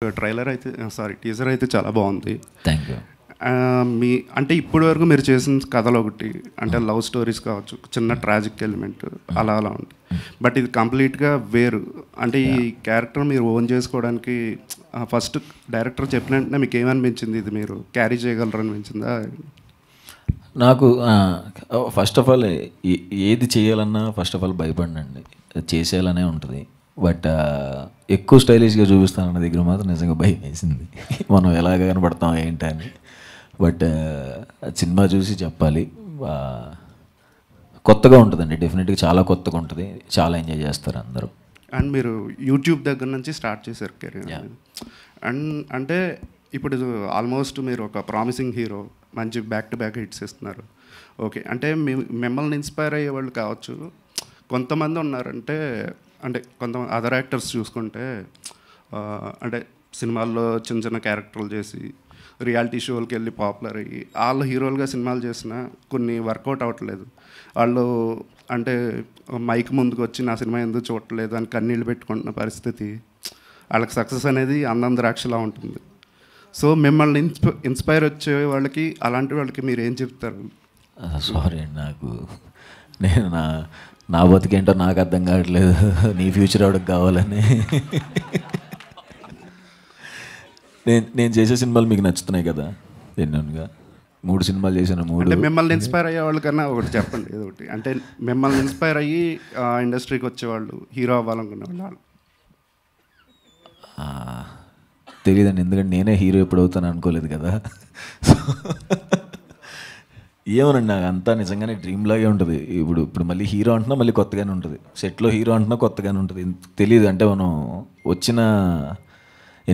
Trailer అయితే sorry teaser అయితే చాలా బాగుంది. Thank you. మీ అంటే ఇప్పటి వరకు మీరు చేసిన కథలు ఒకటి అంటే లవ్ స్టోరీస్ కావచ్చు, చిన్న ట్రాజిక్ ఎలిమెంట్ అలా అలా ఉంది. బట్ ఇది కంప్లీట్గా వేరు. అంటే ఈ క్యారెక్టర్ మీరు ఓన్ చేసుకోవడానికి ఫస్ట్ డైరెక్టర్ చెప్పిన వెంటనే మీకు ఏమనిపించింది? ఇది మీరు క్యారీ చేయగలరు అనిపించిందా? నాకు ఫస్ట్ ఆఫ్ ఆల్ ఏది చేయాలన్నా ఫస్ట్ ఆఫ్ ఆల్ భయపడినండి, చేసేయాలనే ఉంటుంది. బట్ ఎక్కువ స్టైలిష్గా చూపిస్తానన్న దగ్గర మాత్రం నిజంగా భయం వేసింది, మనం ఎలాగ కనపడతాం ఏంటని. బట్ సినిమా చూసి చెప్పాలి, కొత్తగా ఉంటుందండి, డెఫినెట్గా చాలా కొత్తగా ఉంటుంది, చాలా ఎంజాయ్ చేస్తారు అందరూ. అండ్ మీరు యూట్యూబ్ దగ్గర నుంచి స్టార్ట్ చేశారు కెరీర్. అండ్ అంటే ఇప్పుడు ఆల్మోస్ట్ మీరు ఒక ప్రామిసింగ్ హీరో, మంచి బ్యాక్ టు బ్యాక్ హిట్స్ ఇస్తున్నారు. ఓకే, అంటే మిమ్మల్ని ఇన్స్పైర్ అయ్యే వాళ్ళు కావచ్చు, కొంతమంది ఉన్నారంటే అంటే కొంతమంది అదర్ యాక్టర్స్ చూసుకుంటే అంటే సినిమాల్లో చిన్న చిన్న క్యారెక్టర్లు చేసి రియాలిటీ షోలకి వెళ్ళి పాపులర్ అయ్యి వాళ్ళు హీరోలుగా సినిమాలు చేసినా కొన్ని వర్కౌట్ అవ్వట్లేదు. వాళ్ళు అంటే మైక్ ముందుకు వచ్చి నా సినిమా ఎందుకు చూడట్లేదు అని కన్నీళ్ళు పెట్టుకుంటున్న పరిస్థితి, వాళ్ళకి సక్సెస్ అనేది అందం ద్రాక్షలా ఉంటుంది. సో మిమ్మల్ని ఇన్స్పైర్ వచ్చే వాళ్ళకి, అలాంటి వాళ్ళకి మీరు ఏం చెప్తారు? సారీ అండి, నేను నా బతికేంటో నాకు అర్థం కావట్లేదు, నీ ఫ్యూచర్ ఎవరికి కావాలని. నేను చేసే సినిమాలు మీకు నచ్చుతున్నాయి కదా, ఎన్నోగా 3 సినిమాలు చేశాను. 3 మిమ్మల్ని ఇన్స్పైర్ అయ్యే వాళ్ళకన్నా ఒకటి చెప్పండి, ఏదో ఒకటి. అంటే మిమ్మల్ని ఇన్స్పైర్ అయ్యి ఇండస్ట్రీకి వచ్చేవాళ్ళు, హీరో అవ్వాలనుకునే వాళ్ళు. తెలియదండి, ఎందుకంటే నేనే హీరో ఎప్పుడు అవుతాను అనుకోలేదు కదా. ఏమోనండి, నాకు అంతా నిజంగానే డ్రీమ్ లాగే ఉంటుంది. ఇప్పుడు మళ్ళీ హీరో అంటున్నా మళ్ళీ కొత్తగానే ఉంటుంది, సెట్లో హీరో అంటున్నా కొత్తగానే ఉంటుంది. తెలియదు, అంటే మనం వచ్చిన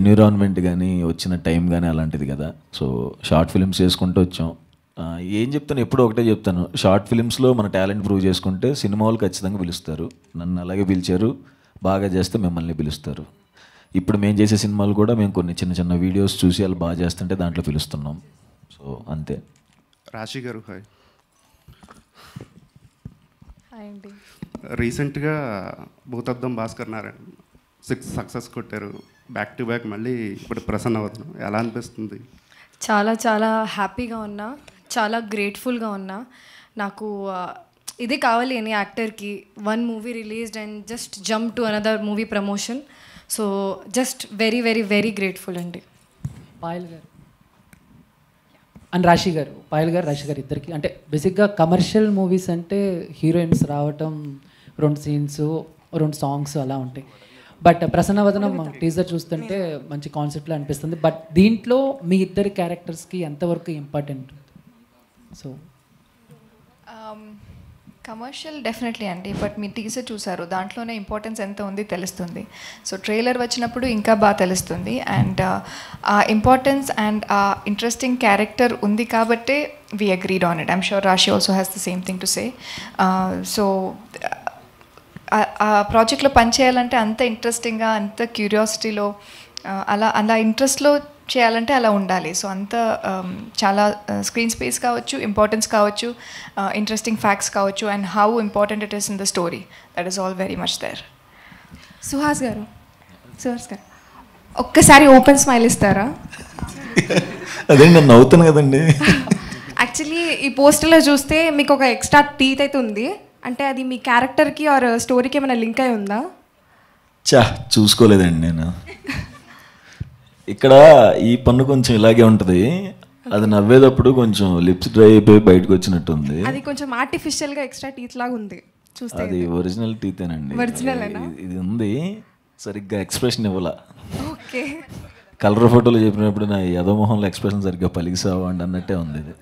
ఎన్విరాన్మెంట్ కానీ వచ్చిన టైం కానీ అలాంటిది కదా. సో షార్ట్ ఫిల్మ్స్ చేసుకుంటూ వచ్చాం. ఏం చెప్తాను, ఎప్పుడూ ఒకటే చెప్తాను, షార్ట్ ఫిల్మ్స్లో మన టాలెంట్ ప్రూవ్ చేసుకుంటే సినిమా వాళ్ళు ఖచ్చితంగా పిలుస్తారు. నన్ను అలాగే పిలిచారు, బాగా చేస్తే మిమ్మల్ని పిలుస్తారు. ఇప్పుడు మేము చేసే సినిమాలు కూడా మేము కొన్ని చిన్న చిన్న వీడియోస్ చూసి వాళ్ళు బాగా చేస్తుంటే దాంట్లో పిలుస్తున్నాం. సో అంతే. రాశి గారు హాయ్. హాయ్ అండి. రీసెంట్గా భూతద్దం భాస్కర్ నారాయణ 6 సక్సెస్ కొట్టారు, బ్యాక్ టు బ్యాక్. మళ్ళీ ఇప్పుడు ప్రసన్న అవుతున్నాం, ఎలా అనిపిస్తుంది? చాలా చాలా హ్యాపీగా ఉన్నా, చాలా గ్రేట్ఫుల్గా ఉన్నా. నాకు ఇదే కావాలి ఎనీ యాక్టర్కి, 1 movie released and just jump to another movie promotion. So just very very very grateful అండి. పాయల్ గారు అండ్ రాశి గారు, పాయల్ గారు రాశి గారు ఇద్దరికి, అంటే బేసిక్గా కమర్షియల్ మూవీస్ అంటే హీరోయిన్స్ రావటం, 2 సీన్స్ 2 సాంగ్స్ అలా ఉంటాయి. బట్ ప్రసన్నవదనం టీజర్ చూస్తుంటే మంచి కాన్సెప్ట్లో అనిపిస్తుంది. బట్ దీంట్లో మీ ఇద్దరి క్యారెక్టర్స్కి ఎంతవరకు ఇంపార్టెంట్? సో కమర్షియల్ డెఫినెట్లీ అండి, బట్ మీ టీజర్ చూసారు, దాంట్లోనే ఇంపార్టెన్స్ ఎంత ఉంది తెలుస్తుంది. సో ట్రైలర్ వచ్చినప్పుడు ఇంకా బాగా తెలుస్తుంది. అండ్ ఆ ఇంపార్టెన్స్ అండ్ ఆ ఇంట్రెస్టింగ్ క్యారెక్టర్ ఉంది కాబట్టే we agreed on it. I'm sure Rashi also has the same thing to say. So ఆ ప్రాజెక్ట్లో పనిచేయాలంటే అంత ఇంట్రెస్టింగ్గా, అంత క్యూరియాసిటీలో, అలా ఇంట్రెస్ట్లో చేయాలంటే అలా ఉండాలి. సో అంత చాలా స్క్రీన్ స్పేస్ కావచ్చు, ఇంపార్టెన్స్ కావచ్చు, ఇంట్రెస్టింగ్ ఫ్యాక్ట్స్ కావచ్చు, and how important it is in the story, that is all very much there. Suhas garu ఒక్కసారి ఓపెన్ స్మైల్ ఇస్తారా? అదే నేను నవ్వుతాను కదండి. యాక్చువల్లీ ఈ పోస్టర్లో చూస్తే మీకు ఒక ఎక్స్ట్రా టీత్ అయితే ఉంది, అంటే అది మీ క్యారెక్టర్కి ఆర్ స్టోరీకి ఏమైనా లింక్ అయి ఉందా? చూసుకోలేదండి నేను. ఇక్కడ ఈ పన్ను కొంచెం ఇలాగే ఉంటుంది, అది నవ్వేటప్పుడు కొంచెం లిప్స్ డ్రై అయిపోయి బయటకు వచ్చినట్టు ఉంది. అది కొంచెం ఆర్టిఫిషియల్గా ఎక్స్ట్రా టీత్ లాగా ఉంది చూస్తే. అది ఒరిజినల్ టీతేనండి. ఇది ఉంది, సరిగ్గా ఎక్స్ప్రెషన్ ఇవ్వాల. ఓకే, కలర్ ఫోటోలో చెప్పినప్పుడు నా యదమోహంలో ఎక్స్ప్రెషన్ సరిగ్గా పలికి సావండి అన్నట్టే ఉంది ఇది.